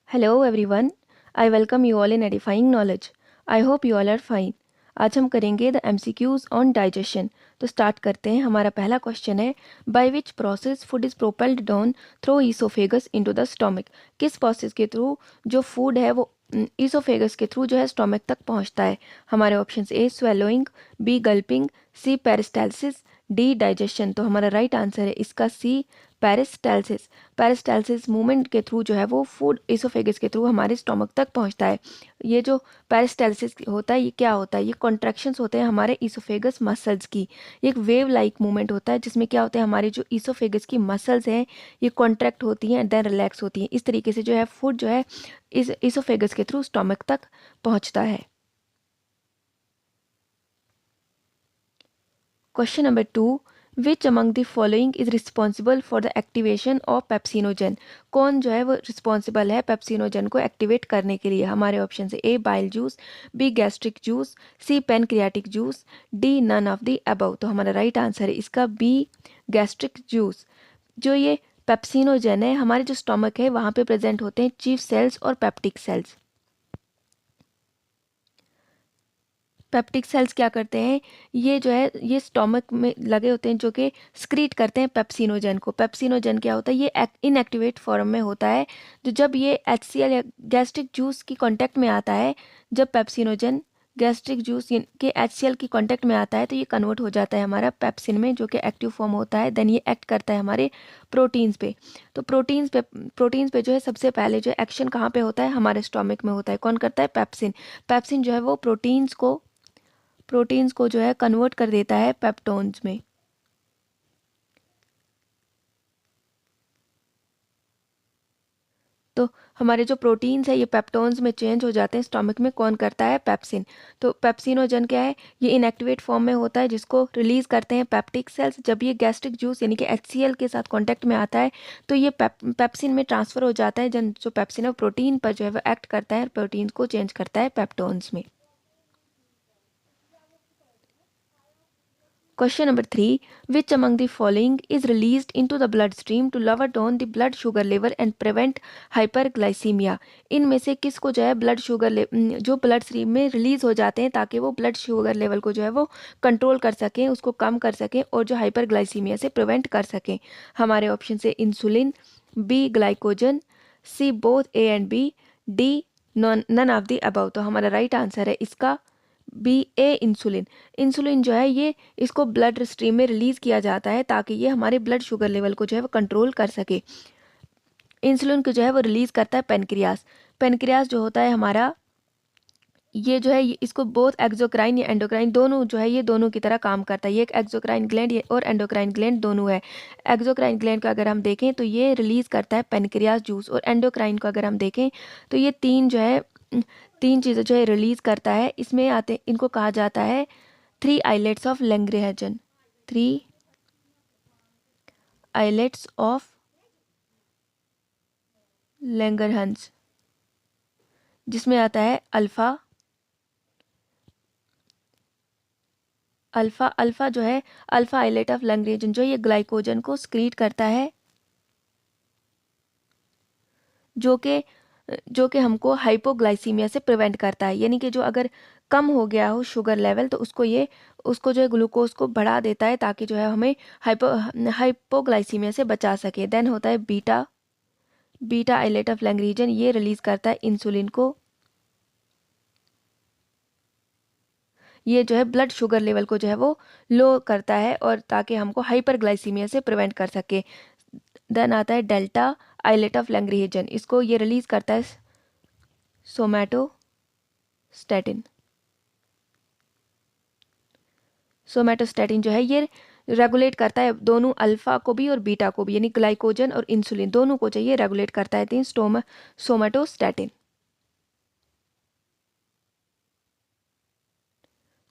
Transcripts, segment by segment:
Hello everyone, I welcome you all in Edifying Knowledge. I hope you all are fine. आज हम करेंगे the MCQs on digestion. तो start करते हैं। हमारा पहला क्वेश्चन है, by which process food is propelled down through oesophagus into the stomach. किस प्रोसेस के थ्रू जो फूड है वो ईसोफेगस के थ्रू जो है स्टोमक तक पहुंचता है। हमारे option A swallowing, B gulping, C peristalsis, D digestion. तो हमारा राइट आंसर है इसका सी पेरिस्टालसिस। पेरिस्टालसिस मूवमेंट के थ्रू जो है वो फूड इसोफेगस के थ्रू हमारे स्टोमक तक पहुंचता है। ये जो पेरिस्टालसिस होता है ये क्या होता है, ये कॉन्ट्रैक्शंस होते हैं हमारे इसोफेगस मसल्स की। ये एक वेव लाइक मूवमेंट होता है जिसमें क्या होता है, हमारी जो इसोफेगस की मसल्स हैं ये कॉन्ट्रैक्ट होती हैं देन रिलैक्स होती हैं। इस तरीके से जो है फूड जो है इस इसोफेगस के थ्रू स्टोमक तक पहुंचता है। Question number 2, which among the following is responsible for the activation of pepsinogen. कौन जो है वो रिस्पॉन्सिबल है पेप्सिनोजन को एक्टिवेट करने के लिए। हमारे ऑप्शन है A bile juice, B gastric juice, C pancreatic juice, D none of the above. तो हमारा राइट आंसर है इसका बी गैस्ट्रिक जूस। जो ये पेप्सिनोजन है हमारे जो स्टोमक है वहाँ पे प्रेजेंट होते हैं चीफ सेल्स और पेप्टिक सेल्स। पेप्टिक सेल्स क्या करते हैं, ये जो है ये स्टोमक में लगे होते हैं जो कि स्क्रीट करते हैं पेप्सिनोजन को। पेप्सिनोजन क्या होता है, ये इनएक्टिवेट फॉर्म में होता है। तो जब ये HCl या गैस्ट्रिक जूस की कांटेक्ट में आता है, जब पेप्सिनोजन गैस्ट्रिक जूस के HCl की कांटेक्ट में आता है तो ये कन्वर्ट हो जाता है हमारा पेप्सिन में, जो कि एक्टिव फॉर्म होता है। देन ये एक्ट करता है हमारे प्रोटीन्स पे। तो प्रोटीन्स पे जो है सबसे पहले जो एक्शन कहाँ पे होता है, हमारे स्टोमक में होता है। कौन करता है, पेप्सिन। पेप्सिन जो है वो प्रोटीन्स को जो है कन्वर्ट कर देता है पेप्टोन्स में। तो हमारे जो प्रोटीन्स है ये पेप्टोन्स में चेंज हो जाते हैं स्टोमक में। कौन करता है, पेप्सिन। तो पेप्सिनोजन क्या है, ये इनएक्टिवेट फॉर्म में होता है जिसको रिलीज करते हैं पेप्टिक सेल्स। जब ये गैस्ट्रिक जूस यानी कि HCl के साथ कांटेक्ट में आता है तो ये पेप्सिन में ट्रांसफर हो जाता है। जो पेप्सिन है प्रोटीन पर जो है वो एक्ट करता है, प्रोटीन को चेंज करता है पेप्टोन्स में। Question number 3, which among the following is released into the bloodstream to lower down the blood sugar level and prevent hyperglycemia। इनमें से किसको जो है जो ब्लड स्ट्रीम में रिलीज हो जाते हैं ताकि वो ब्लड शुगर लेवल को जो है वो कंट्रोल कर सकें, उसको कम कर सकें और जो हाइपरग्लाइसीमिया से प्रिवेंट कर सकें। हमारे ऑप्शन से insulin, B glycogen, C both A and B, D none of the above. तो हमारा राइट आंसर है इसका बी ए इंसुलिन। इंसुलिन जो है ये इसको ब्लड स्ट्रीम में रिलीज किया जाता है ताकि ये हमारे ब्लड शुगर लेवल को जो है वो कंट्रोल कर सके। इंसुलिन को जो है वो रिलीज करता है पेनक्रियास। पेनक्रियास जो होता है हमारा, ये जो है इसको बोथ एक्सोक्राइन या एंडोक्राइन दोनों जो है ये दोनों की तरह काम करता है। ये एक एक्सोक्राइन ग्लैंड और एंडोक्राइन ग्लैंड दोनों है। एक्सोक्राइन ग्लैंड को अगर हम देखें तो ये रिलीज करता है पेनक्रियास जूस, और एंडोक्राइन को अगर हम देखें तो ये तीन चीज़ें जो है रिलीज करता है। इसमें आते इनको कहा जाता है 3 islets of Langerhans. 3 islets of Langerhans, जिसमें आता है अल्फा अल्फा अल्फा जो है अल्फा आइलेट ऑफ लैंग्रेजन जो ये ग्लाइकोजन को स्क्रीट करता है, जो कि हमको हाइपोग्लाइसीमिया से प्रिवेंट करता है। यानी कि जो अगर कम हो गया हो शुगर लेवल तो उसको जो है ग्लूकोज को बढ़ा देता है ताकि जो है हमें हाइपोग्लाइसीमिया से बचा सके। देन होता है बीटा आइलेट ऑफ लैंग्रेजन, ये रिलीज करता है इंसुलिन को। ये जो है ब्लड शुगर लेवल को जो है वो लो करता है और ताकि हमको हाइपरग्लाइसीमिया से प्रिवेंट कर सके। देन आता है डेल्टा आइलेट ऑफ लैंग्रेजन, इसको ये रिलीज करता है सोमैटोस्टैटिन। सोमैटोस्टैटिन जो है ये रेगुलेट करता है दोनों अल्फा को भी और बीटा को भी, यानी ग्लाइकोजन और इंसुलिन दोनों को चाहिए रेगुलेट करता है somatostatin.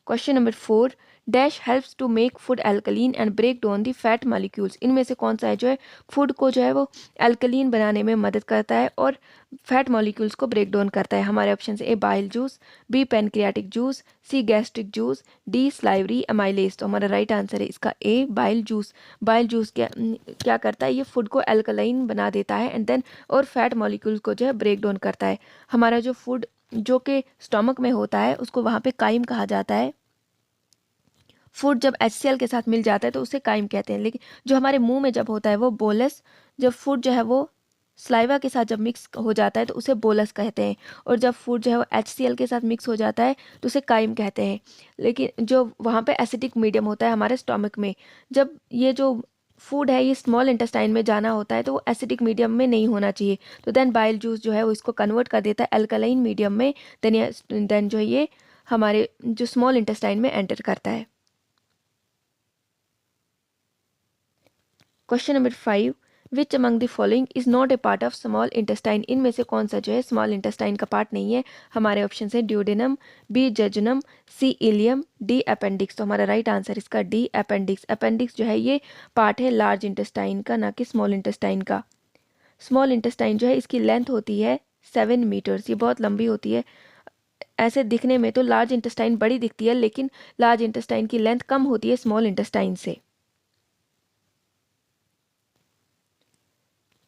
Question number 4, dash helps to make food alkaline and break down the fat molecules. इनमें से कौन सा है जो है फूड को जो है वो एल्कलीन बनाने में मदद करता है और फैट मॉलिक्यूल्स को ब्रेक डाउन करता है? हमारे option A bile juice, B pancreatic juice, C gastric juice, D salivary amylase. तो हमारा राइट आंसर है इसका A bile juice. Bile juice क्या करता है, ये फूड को एल्कलाइन बना देता है एंड देन और फैट मॉलिक्यूल्स को जो है ब्रेक डाउन करता है। हमारा जो फूड जो कि स्टमक में होता है उसको वहाँ पे काइम कहा जाता है। फूड जब HCl के साथ मिल जाता है तो उसे काइम कहते हैं, लेकिन जो हमारे मुंह में जब होता है वो बोलस। जब फूड जो है वो स्लाइवा के साथ जब मिक्स हो जाता है तो उसे बोलस कहते हैं, और जब फूड जो है वो HCl के साथ मिक्स हो जाता है तो उसे काइम कहते हैं। लेकिन जो वहाँ पे एसिडिक मीडियम होता है हमारे स्टमक में, जब ये जो फूड है ये स्मॉल इंटेस्टाइन में जाना होता है तो वो एसिडिक मीडियम में नहीं होना चाहिए, तो देन बाइल जूस जो है वो इसको कन्वर्ट कर देता है अल्कलाइन मीडियम में। देन जो है ये हमारे जो स्मॉल इंटेस्टाइन में एंटर करता है। Question number 5, which among the following is not a part of small intestine. इनमें से कौन सा जो है स्मॉल इंटेस्टाइन का पार्ट नहीं है? हमारे ऑप्शन है ड्यूडेनम, बी जजनम, सी इलियम, डी अपेंडिक्स। तो हमारा राइट आंसर इसका डी अपेंडिक्स। अपेंडिक्स जो है ये पार्ट है लार्ज इंटेस्टाइन का, ना कि स्मॉल इंटेस्टाइन का। स्मॉल इंटेस्टाइन जो है इसकी लेंथ होती है 7 मीटर्स, ये बहुत लंबी होती है। ऐसे दिखने में तो लार्ज इंटेस्टाइन बड़ी दिखती है, लेकिन लार्ज इंटेस्टाइन की लेंथ कम होती है स्मॉल इंटेस्टाइन से।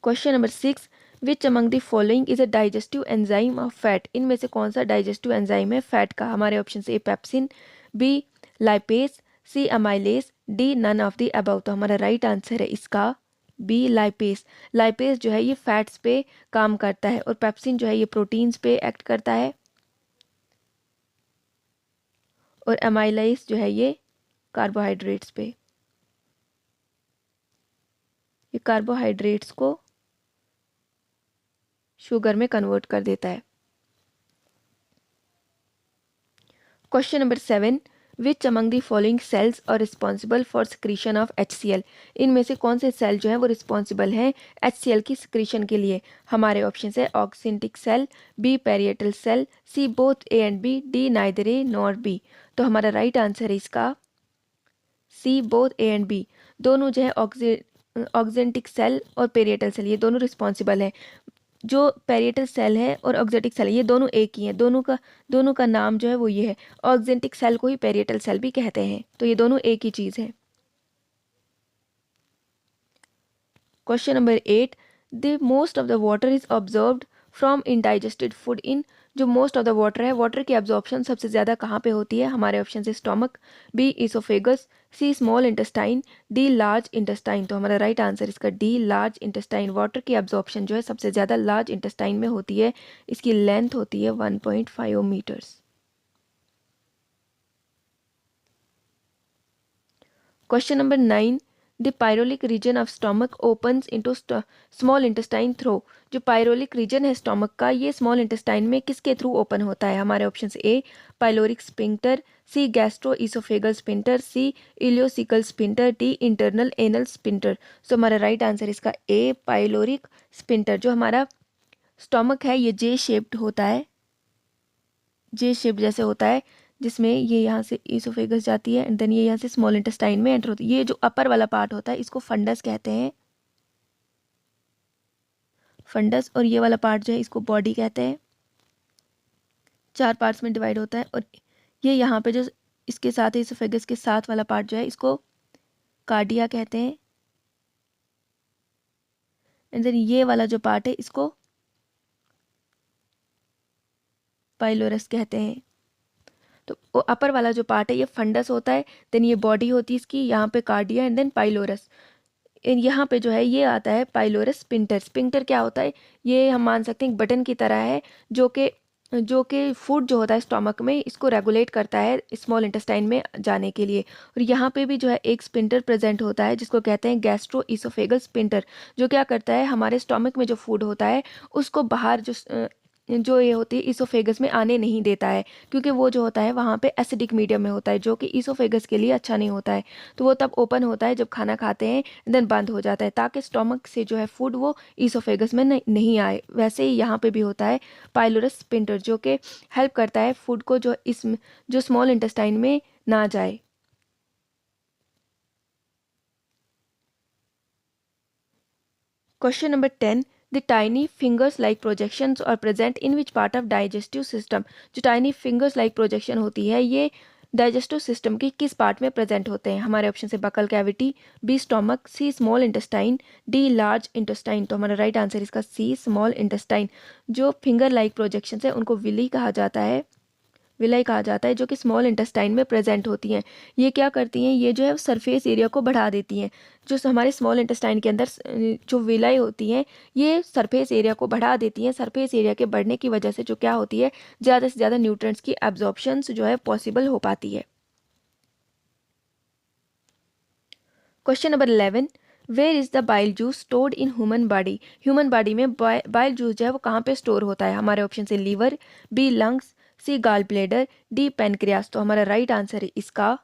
Question number 6, which among the following is a digestive enzyme of fat. इनमें से कौन सा डाइजेस्टिव एंजाइम है फैट का? हमारे option A pepsin, B lipase, C amylase, D none of the above. तो हमारा राइट आंसर है इसका बी लाइपेस। लाइपेस जो है ये फैट्स पे काम करता है और पेप्सिन जो है ये प्रोटीन्स पे एक्ट करता है, और अमाइलेस जो है ये कार्बोहाइड्रेट्स पे। ये कार्बोहाइड्रेट्स को शुगर में कन्वर्ट कर देता है। Question number 7, which among the following cells are responsible for secretion of HCl। इनमें से कौन से सेल जो है वो रिस्पॉन्सिबल हैं HCl की सिक्रीशन के लिए? हमारे ऑप्शन है oxyntic cell, B parietal cell, C both A and B, D neither A nor B. तो हमारा राइट आंसर है इसका C both A and B. दोनों जो है ऑक्जेंटिक सेल और पेरिएटल सेल ये दोनों रिस्पॉन्सिबल हैं। जो पेरिएटल सेल है और ऑक्जेंटिक सेल है ये दोनों एक ही हैं, दोनों का नाम जो है वो ये है। ऑक्जेंटिक सेल को ही पेरिएटल सेल भी कहते हैं, तो ये दोनों एक ही चीज़ है। Question number 8, the most of the water is absorbed from undigested food in. जो मोस्ट ऑफ द वाटर है, वाटर की एब्जॉर्प्शन सबसे ज़्यादा कहाँ पे होती है? हमारे ऑप्शन है stomach, B oesophagus, C small intestine, D large intestine. तो हमारा राइट आंसर इसका डी लार्ज इंटेस्टाइन। वाटर की एब्जॉर्प्शन जो है सबसे ज़्यादा लार्ज इंटेस्टाइन में होती है। इसकी लेंथ होती है 1.5 metres. Question number 9, the pyloric region of stomach opens into small intestine through. जो पायरोलिक रीजन है स्टोमक का ये स्मॉल इंटेस्टाइन में किसके थ्रू ओपन होता है? हमारे option A pyloric sphincter, C gastro oesophageal sphincter, C ileocaecal sphincter, D internal anal sphincter. So हमारा राइट आंसर इसका ए पाइलोरिक स्पिंटर। जो हमारा स्टोमक है ये जे शेप्ड होता है, जे शेप जैसे होता है, जिसमें ये यहाँ से ईसोफेगस जाती है एंड देन ये यहाँ से स्मॉल इंटेस्टाइन में एंटर होती है। ये जो अपर वाला पार्ट होता है इसको फंडस कहते हैं, फंडस। और ये वाला पार्ट जो है इसको बॉडी कहते हैं। 4 पार्ट्स में डिवाइड होता है, और ये यहाँ पे जो इसके साथ ईसोफेगस के साथ वाला पार्ट जो है इसको कार्डिया कहते हैं, एंड देन ये वाला जो पार्ट है इसको पाइलोरस कहते हैं। तो अपर वाला जो पार्ट है ये फंडस होता है, देन ये बॉडी होती है इसकी, यहाँ पे कार्डिया एंड देन पाइलोरस। यहाँ पे जो है ये आता है पाइलोरस स्पिंटर। स्पिंटर क्या होता है? ये हम मान सकते हैं एक बटन की तरह है जो कि फूड जो होता है स्टोमक में इसको रेगुलेट करता है स्मॉल इंटेस्टाइन में जाने के लिए। और यहाँ पे भी जो है एक स्पिंटर प्रेजेंट होता है जिसको कहते हैं गैस्ट्रो इसोफेगल स्पिंटर, जो क्या करता है हमारे स्टोमक में जो फूड होता है उसको बाहर जो ये होती है इसोफेगस में आने नहीं देता है, क्योंकि वो जो होता है वहाँ पे एसिडिक मीडियम में होता है जो कि इसोफेगस के लिए अच्छा नहीं होता है। तो वो तब ओपन होता है जब खाना खाते हैं, देन बंद हो जाता है ताकि स्टोमक से जो है फूड वो इसोफेगस में नहीं आए। वैसे ही यहाँ पे भी होता है पाइलोरस स्पिंटर, जो कि हेल्प करता है फूड को जो स्मॉल इंटेस्टाइन में ना जाए। Question number 10, the tiny fingers like projections are present in which part of digestive system. जो टाइनी फिंगर्स लाइक प्रोजेक्शन होती है ये डाइजेस्टिव सिस्टम के किस पार्ट में प्रेजेंट होते हैं? हमारे ऑप्शन से buccal cavity, B stomach, C small intestine, D large intestine. तो हमारा राइट आंसर इसका सी स्मॉल इंटेस्टाइन। जो फिंगर लाइक प्रोजेक्शन है उनको विली कहा जाता है, विलाई कहा जाता है, जो कि स्मॉल इंटेस्टाइन में प्रेजेंट होती हैं। ये क्या करती हैं? ये जो है सरफेस एरिया को बढ़ा देती हैं। जो हमारे स्मॉल इंटेस्टाइन के अंदर जो विलाई होती हैं ये सरफेस एरिया को बढ़ा देती हैं। सरफेस एरिया के बढ़ने की वजह से जो क्या होती है, ज़्यादा से ज़्यादा न्यूट्रिएंट्स की एब्जॉर्प्शन जो है पॉसिबल हो पाती है। Question number 11, where is the bile juice stored in human body. Human body में बाइल जूस जो है वो कहाँ पे स्टोर होता है? हमारे ऑप्शन से लीवर, बी लंग्स, सी गाल ब्लेडर, डी पेनक्रियास। तो हमारा राइट आंसर है इसका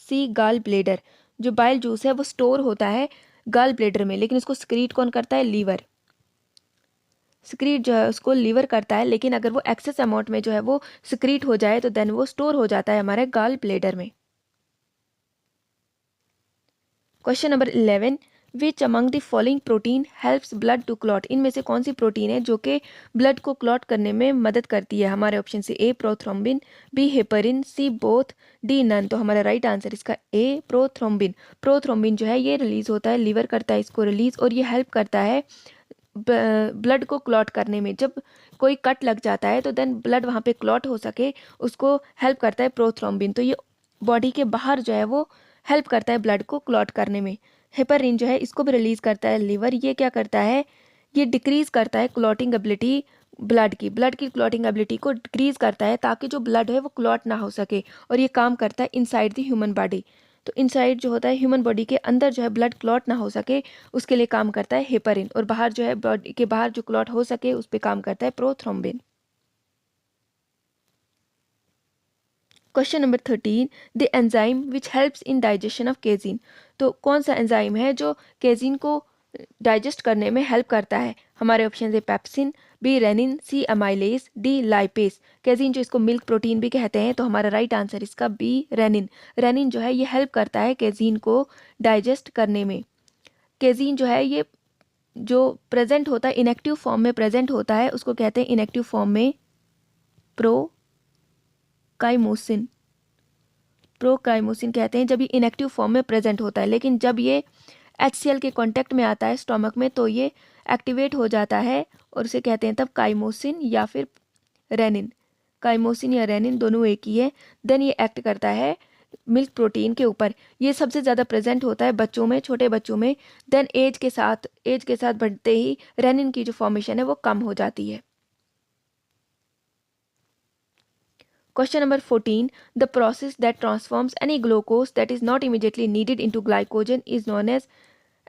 सी गाल ब्लेडर। जो बाइल जूस है वो स्टोर होता है गाल ब्लेडर में, लेकिन इसको स्क्रीट कौन करता है? लीवर। स्क्रीट जो है उसको लीवर करता है, लेकिन अगर वो एक्सेस अमाउंट में जो है वो स्क्रीट हो जाए तो देन वो स्टोर हो जाता है हमारे गाल ब्लेडर में। Question number 11, which among the following protein helps blood to clot. इनमें से कौन सी प्रोटीन है जो कि ब्लड को क्लॉट करने में मदद करती है? हमारे ऑप्शन से ए prothrombin, B heparin, C both, D none. तो हमारा राइट आंसर इसका ए प्रोथ्रोम्बिन। प्रोथ्रोम्बिन जो है ये रिलीज होता है, लीवर करता है इसको रिलीज, और ये हेल्प करता है ब्लड को क्लॉट करने में। जब कोई कट लग जाता है तो देन ब्लड वहाँ पे क्लॉट हो सके उसको हेल्प करता है प्रोथ्रोम्बिन। तो ये बॉडी के बाहर जो है वो हेल्प करता है ब्लड को क्लॉट करने में। हेपरिन जो है इसको भी रिलीज करता है लीवर। ये क्या करता है? ये डिक्रीज करता है क्लॉटिंग एबिलिटी ब्लड की क्लॉटिंग एबिलिटी को डिक्रीज करता है, ताकि जो ब्लड है वो क्लॉट ना हो सके। और ये काम करता है इनसाइड द ह्यूमन बॉडी। तो इनसाइड जो होता है ह्यूमन बॉडी के अंदर जो है ब्लड क्लॉट ना हो सके उसके लिए काम करता है हेपरिन, और बाहर जो है बॉडी के बाहर जो क्लॉट हो सके उस पर काम करता है prothrombin. Question number 13, the enzyme which helps in digestion of casein. तो कौन सा एंजाइम है जो केजीन को डाइजेस्ट करने में हेल्प करता है? हमारे ऑप्शन है पेप्सिन, बी रेनिन, सी अमाइलेज, डी लाइपेस। केजीन जो इसको मिल्क प्रोटीन भी कहते हैं, तो हमारा राइट आंसर इसका बी रेनिन। रेनिन जो है ये हेल्प करता है केजीन को डाइजेस्ट करने में। केजीन जो है ये जो प्रेजेंट होता है इनएक्टिव फॉर्म में प्रेजेंट होता है उसको कहते हैं इनएक्टिव फॉर्म में प्रोकाइमोसिन। प्रोकाइमोसिन कहते हैं जब ये इनएक्टिव फॉर्म में प्रेजेंट होता है, लेकिन जब ये HCl के कांटेक्ट में आता है स्टोमक में तो ये एक्टिवेट हो जाता है, और उसे कहते हैं तब काइमोसिन या फिर रेनिन। काइमोसिन या रेनिन दोनों एक ही है। देन ये एक्ट करता है मिल्क प्रोटीन के ऊपर। ये सबसे ज़्यादा प्रेजेंट होता है बच्चों में, छोटे बच्चों में। देन एज के साथ बढ़ते ही रेनिन की जो फॉर्मेशन है वो कम हो जाती है। Question number 14, the process that transforms any glucose that is not immediately needed into glycogen is known as।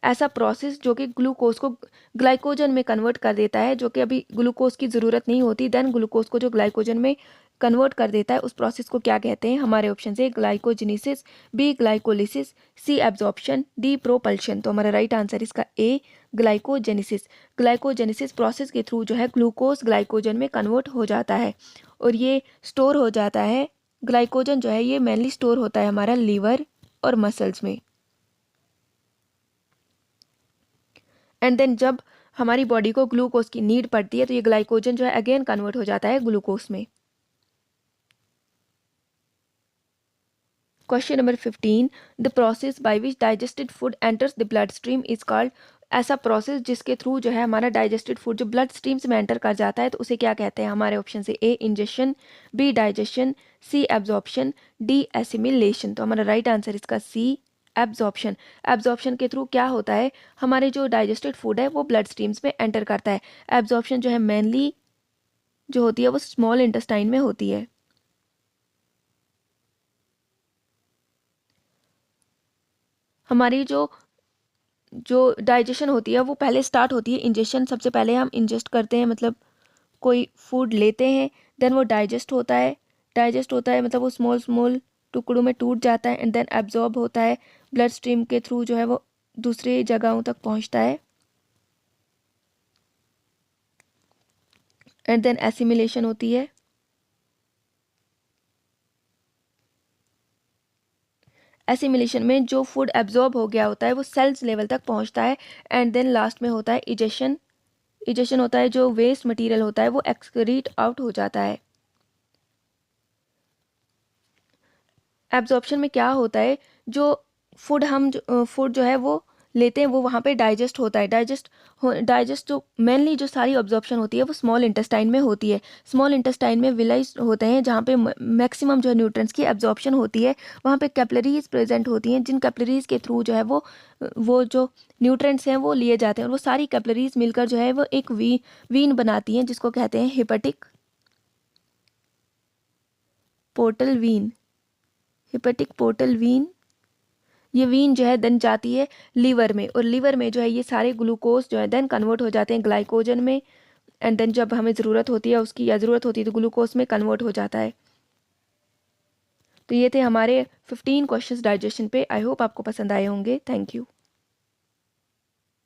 ऐसा प्रोसेस जो कि ग्लूकोज को ग्लाइकोजन में कन्वर्ट कर देता है, जो कि अभी ग्लूकोज की ज़रूरत नहीं होती, देन ग्लूकोज को जो ग्लाइकोजन में कन्वर्ट कर देता है, उस प्रोसेस को क्या कहते हैं? हमारे ऑप्शन से ग्लाइकोजेनेसिस, बी ग्लाइकोलिसिस, सी एब्जॉर्प्शन, डी प्रोपल्शन। तो हमारा राइट आंसर इसका ए ग्लाइकोजेनेसिस। ग्लाइकोजेनेसिस प्रोसेस के थ्रू जो है ग्लूकोज ग्लाइकोजन में कन्वर्ट हो जाता है और ये स्टोर हो जाता है। ग्लाइकोजन जो है ये मेनली स्टोर होता है हमारा लीवर और मसल्स में। एंड देन जब हमारी बॉडी को ग्लूकोज की नीड पड़ती है तो ये ग्लाइकोजन जो है अगेन कन्वर्ट हो जाता है ग्लूकोज में। Question number 15, the process by which digested food enters the blood stream is called. ऐसा प्रोसेस जिसके थ्रू जो है हमारा डाइजेस्टेड फूड जो ब्लड स्ट्रीम्स में एंटर कर जाता है तो उसे क्या कहते हैं? हमारे ऑप्शन से ए इंजेशन, बी डाइजेशन, सी एब्जॉर्प्शन, डी एसिमिलेशन। तो हमारा राइट आंसर इसका सी एब्जॉर्प्शन। एब्जॉर्प्शन के थ्रू क्या होता है, हमारे जो डाइजेस्टेड फूड है वो ब्लड स्ट्रीम्स में एंटर करता है। एब्जॉर्प्शन जो है मेनली जो होती है वो स्मॉल इंटेस्टाइन में होती है। हमारी जो जो डाइजेशन होती है वो पहले स्टार्ट होती है इंजेशन। सबसे पहले हम इंजेस्ट करते हैं, मतलब कोई फूड लेते हैं, देन वो डाइजेस्ट होता है मतलब वो स्मॉल स्मॉल टुकड़ों में टूट जाता है एंड देन एब्जॉर्ब होता है ब्लड स्ट्रीम के थ्रू जो है वो दूसरी जगहों तक पहुंचता है एंड देन एसिमिलेशन होती है। एसिमिलेशन में जो फूड एब्जॉर्ब हो गया होता है वो सेल्स लेवल तक पहुंचता है, एंड देन लास्ट में होता है इजेशन। इजेशन होता है जो वेस्ट मटेरियल होता है वो एक्सक्रीट आउट हो जाता है। एब्जॉर्प्शन में क्या होता है, जो फूड जो है वो लेते हैं वो वहाँ पे डाइजेस्ट होता है। डाइजेस्ट जो मेनली जो सारी ऑब्जॉर्प्शन होती है वो स्मॉल इंटेस्टाइन में होती है। स्मॉल इंटेस्टाइन में विलाइज होते हैं जहाँ पे मैक्सिमम जो है न्यूट्रिएंट्स की एब्जॉर्प्शन होती है। वहाँ पे कैपिलरीज प्रेजेंट होती हैं, जिन कैपिलरीज के थ्रू जो है वो जो न्यूट्रिएंट्स हैं वो लिए जाते हैं, और वो सारी कैपिलरीज मिलकर जो है वो एक वीन बनाती हैं, जिसको कहते हैं hepatic portal vein. Hepatic portal vein, ये वीन जो है देन जाती है लीवर में, और लीवर में जो है ये सारे ग्लूकोज जो है देन कन्वर्ट हो जाते हैं ग्लाइकोजन में, एंड देन जब हमें ज़रूरत होती है उसकी, या ज़रूरत होती है तो ग्लूकोज में कन्वर्ट हो जाता है। तो ये थे हमारे 15 क्वेश्चंस डाइजेशन पे। आई होप आपको पसंद आए होंगे। Thank you.